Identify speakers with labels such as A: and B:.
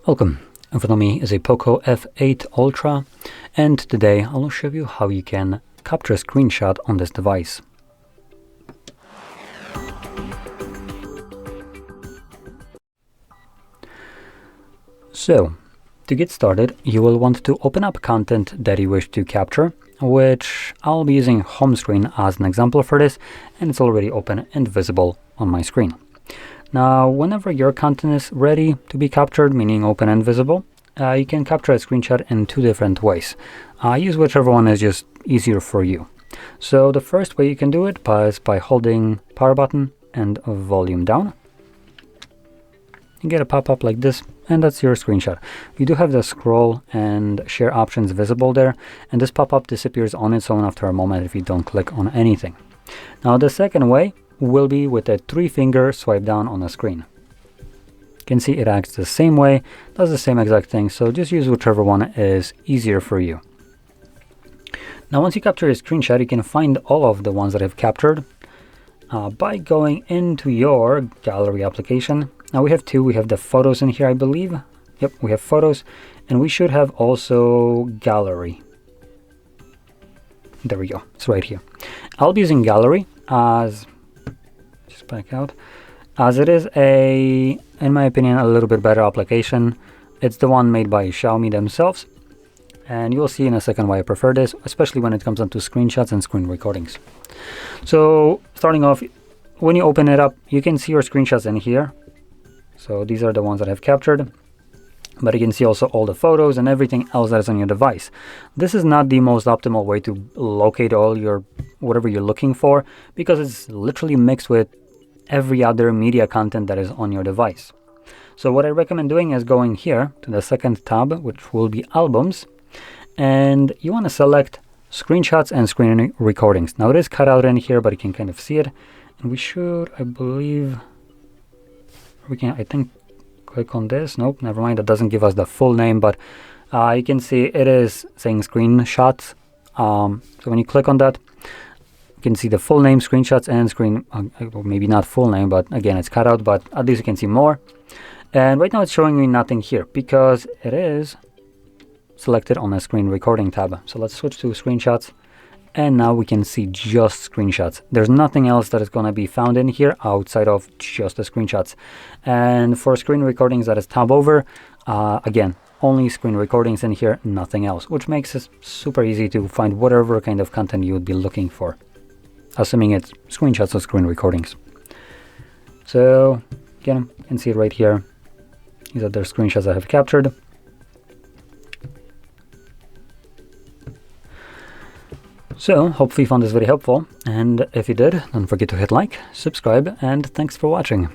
A: Welcome. In front of me is a POCO F8 Ultra, and today I'll show you how you can capture a screenshot on this device. So, to get started, you will want to open up content that you wish to capture, which I'll be using home screen as an example for this, and it's already open and visible on my screen. Now, whenever your content is ready to be captured, meaning open and visible, you can capture a screenshot in two different ways. Use whichever one is just easier for you. So the first way you can do it is by holding power button and volume down. You get a pop-up like this, and that's your screenshot. You do have the scroll and share options visible there, and this pop-up disappears on its own after a moment if you don't click on anything. Now the second way will be with a 3-finger swipe down on the screen. You can see it acts the same way, does the same exact thing, so just use whichever one is easier for you. Now once you capture a screenshot, you can find all of the ones that I've captured by going into your gallery application. Now we have two. We have the photos in here, I believe. Yep, we have photos, and we should have also gallery. There we go, it's right here. I'll be using gallery as, just back out, as it is in my opinion, a little bit better application. It's the one made by Xiaomi themselves, and you'll see in a second why I prefer this, especially when it comes down to screenshots and screen recordings. So starting off, when you open it up, you can see your screenshots in here. So these are the ones that I've captured, but you can see also all the photos and everything else that is on your device. This is not the most optimal way to locate all your whatever you're looking for, because it's literally mixed with every other media content that is on your device. So what I recommend doing is going here to the second tab, which will be albums, and you want to select screenshots and screen recordings. Now it is cut out in here, but you can kind of see it, and we should, I believe, we can, I think, click on this. Nope, never mind, that doesn't give us the full name, but you can see it is saying screenshots. So when you click on that, you can see the full name, screenshots, and screen, maybe not full name, but again, it's cut out, but at least you can see more. And right now it's showing me nothing here because it is selected on the screen recording tab. So let's switch to screenshots, and now we can see just screenshots. There's nothing else that is going to be found in here outside of just the screenshots. And for screen recordings, that is tab over. Again, only screen recordings in here, nothing else, which makes it super easy to find whatever kind of content you would be looking for, assuming it's screenshots or screen recordings. So again, you can see it right here. These are the screenshots I have captured. So hopefully you found this very helpful, and if you did, don't forget to hit like, subscribe, and thanks for watching.